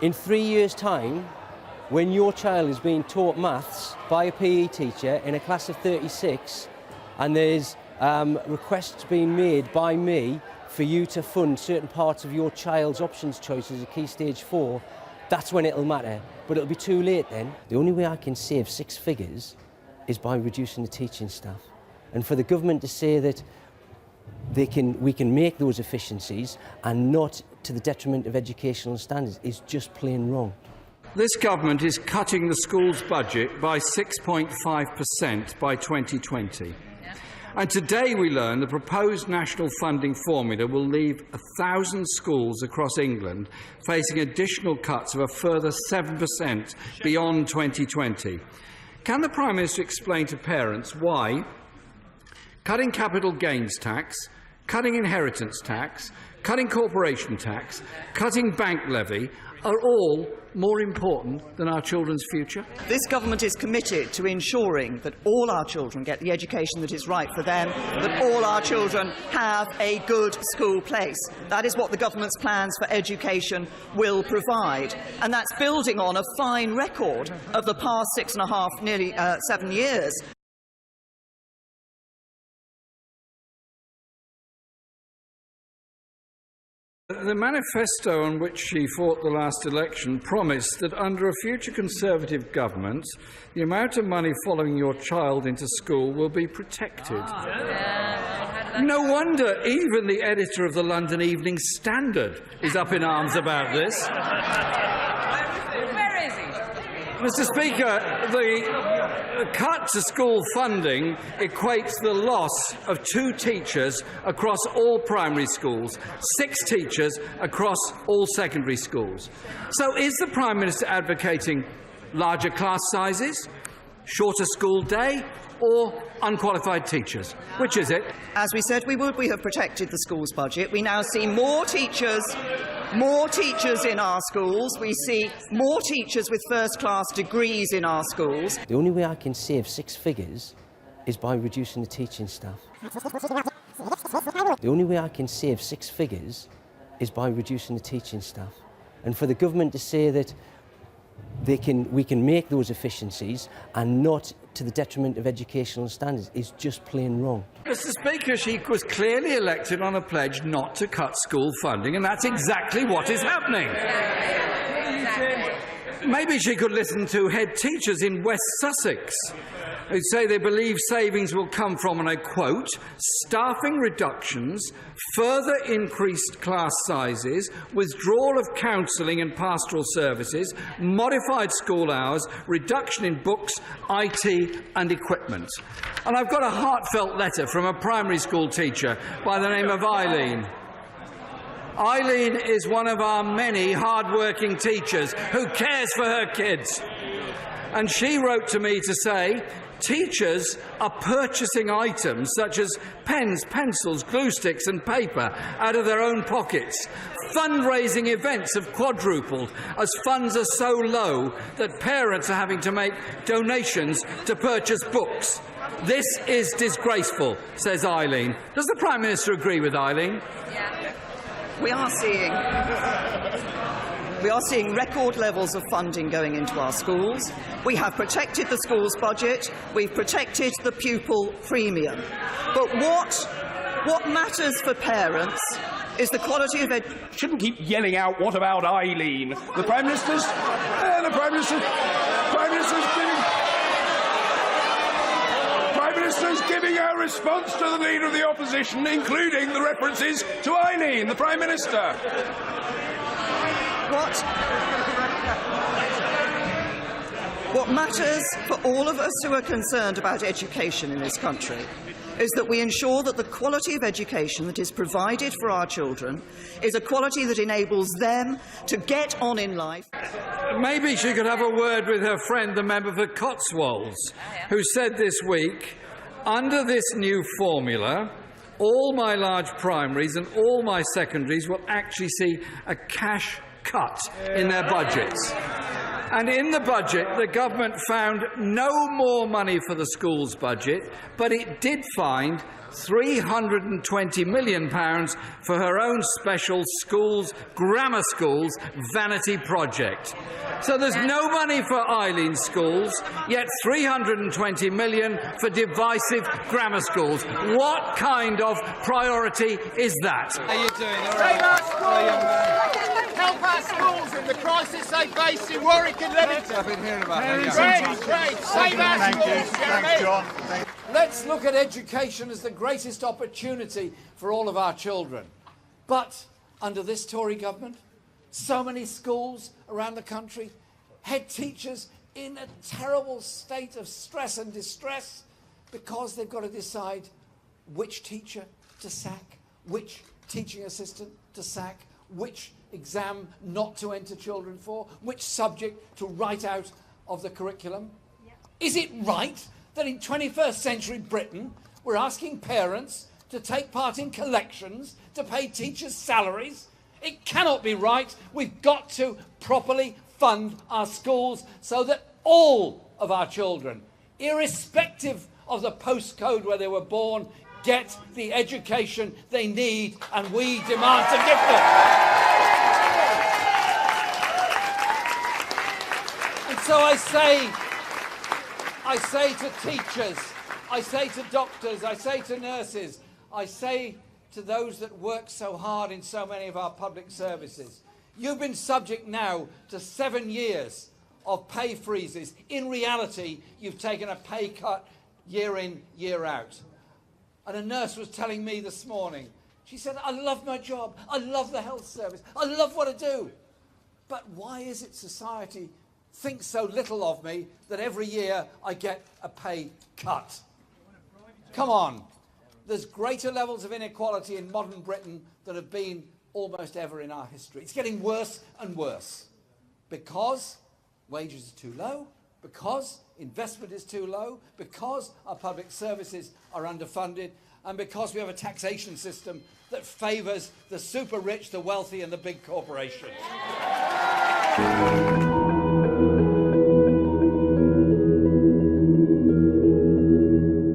In 3 years' time, when your child is being taught maths by a PE teacher in a class of 36, and there's requests being made by me for you to fund certain parts of your child's options choices at Key Stage 4, that's when it'll matter. But it'll be too late then. The only way I can save 6 figures is by reducing the teaching staff. And for the government to say that we can make those efficiencies and not to the detriment of educational standards is just plain wrong. This government is cutting the schools' budget by 6.5% by 2020. And today we learn the proposed national funding formula will leave 1,000 schools across England facing additional cuts of a further 7% beyond 2020. Can the Prime Minister explain to parents why cutting capital gains tax, cutting inheritance tax, cutting corporation tax, cutting bank levy are all more important than our children's future? This government is committed to ensuring that all our children get the education that is right for them, that all our children have a good school place. That is what the government's plans for education will provide. And that's building on a fine record of the past 6.5, nearly 7 years. The manifesto on which she fought the last election promised that under a future Conservative government, the amount of money following your child into school will be protected. No wonder even the editor of the London Evening Standard is up in arms about this. Where is he? Mr. Speaker, the cut to school funding equates the loss of 2 teachers across all primary schools, 6 teachers across all secondary schools. So is the Prime Minister advocating larger class sizes, shorter school day, or unqualified teachers? Which is it? As we said we would, we have protected the schools budget. We now see more teachers in our schools. We see more teachers with first-class degrees in our schools. The only way I can save 6 figures is by reducing the teaching staff. The only way I can save 6 figures is by reducing the teaching staff. And for the government to say that we can make those efficiencies and not to the detriment of educational standards is just plain wrong. Mr. Speaker, she was clearly elected on a pledge not to cut school funding, and that's exactly what is happening. Maybe she could listen to head teachers in West Sussex who say they believe savings will come from, and I quote, staffing reductions, further increased class sizes, withdrawal of counselling and pastoral services, modified school hours, reduction in books, IT and equipment. And I've got a heartfelt letter from a primary school teacher by the name of Eileen. Eileen is one of our many hard-working teachers who cares for her kids. And she wrote to me to say, teachers are purchasing items such as pens, pencils, glue sticks and paper out of their own pockets. Fundraising events have quadrupled as funds are so low that parents are having to make donations to purchase books. This is disgraceful, says Eileen. Does the Prime Minister agree with Eileen? Yeah. We are seeing record levels of funding going into our schools. We have protected the schools budget. We've protected the pupil premium. But what matters for parents is the quality of education. Shouldn't keep yelling out, "What about Eileen?" The Prime Minister's giving our response to the Leader of the Opposition, including the references to Eileen, the Prime Minister. What matters for all of us who are concerned about education in this country is that we ensure that the quality of education that is provided for our children is a quality that enables them to get on in life. Maybe she could have a word with her friend, the member for Cotswolds, who said this week, under this new formula, all my large primaries and all my secondaries will actually see a cash cut in their budgets. And in the budget, the government found no more money for the schools budget, but it did find £320 million for her own special schools, grammar schools, vanity project. So there's no money for Eileen's schools, yet £320 million for divisive grammar schools. What kind of priority is that? How are you doing? All right. Help our schools in the crisis they face in Warwick and Leamington. I've been hearing about that. Great. Save our schools, Thanks, John. Let's look at education as the greatest opportunity for all of our children. But under this Tory government, so many schools around the country, head teachers in a terrible state of stress and distress because they've got to decide which teacher to sack, which teaching assistant to sack, which exam not to enter children for, which subject to write out of the curriculum. Is it right that in 21st century Britain we're asking parents to take part in collections to pay teachers' salaries? It cannot be right. We've got to properly fund our schools so that all of our children, irrespective of the postcode where they were born, get the education they need and we demand to give them. And so I say to teachers, I say to doctors, I say to nurses, I say to those that work so hard in so many of our public services, you've been subject now to 7 years of pay freezes. In reality, you've taken a pay cut year in, year out. And a nurse was telling me this morning, she said, I love my job, I love the health service, I love what I do. But why is it society thinks so little of me that every year I get a pay cut? Come on. There's greater levels of inequality in modern Britain than have been almost ever in our history. It's getting worse and worse because wages are too low, because investment is too low, because our public services are underfunded, and because we have a taxation system that favours the super rich, the wealthy and the big corporations.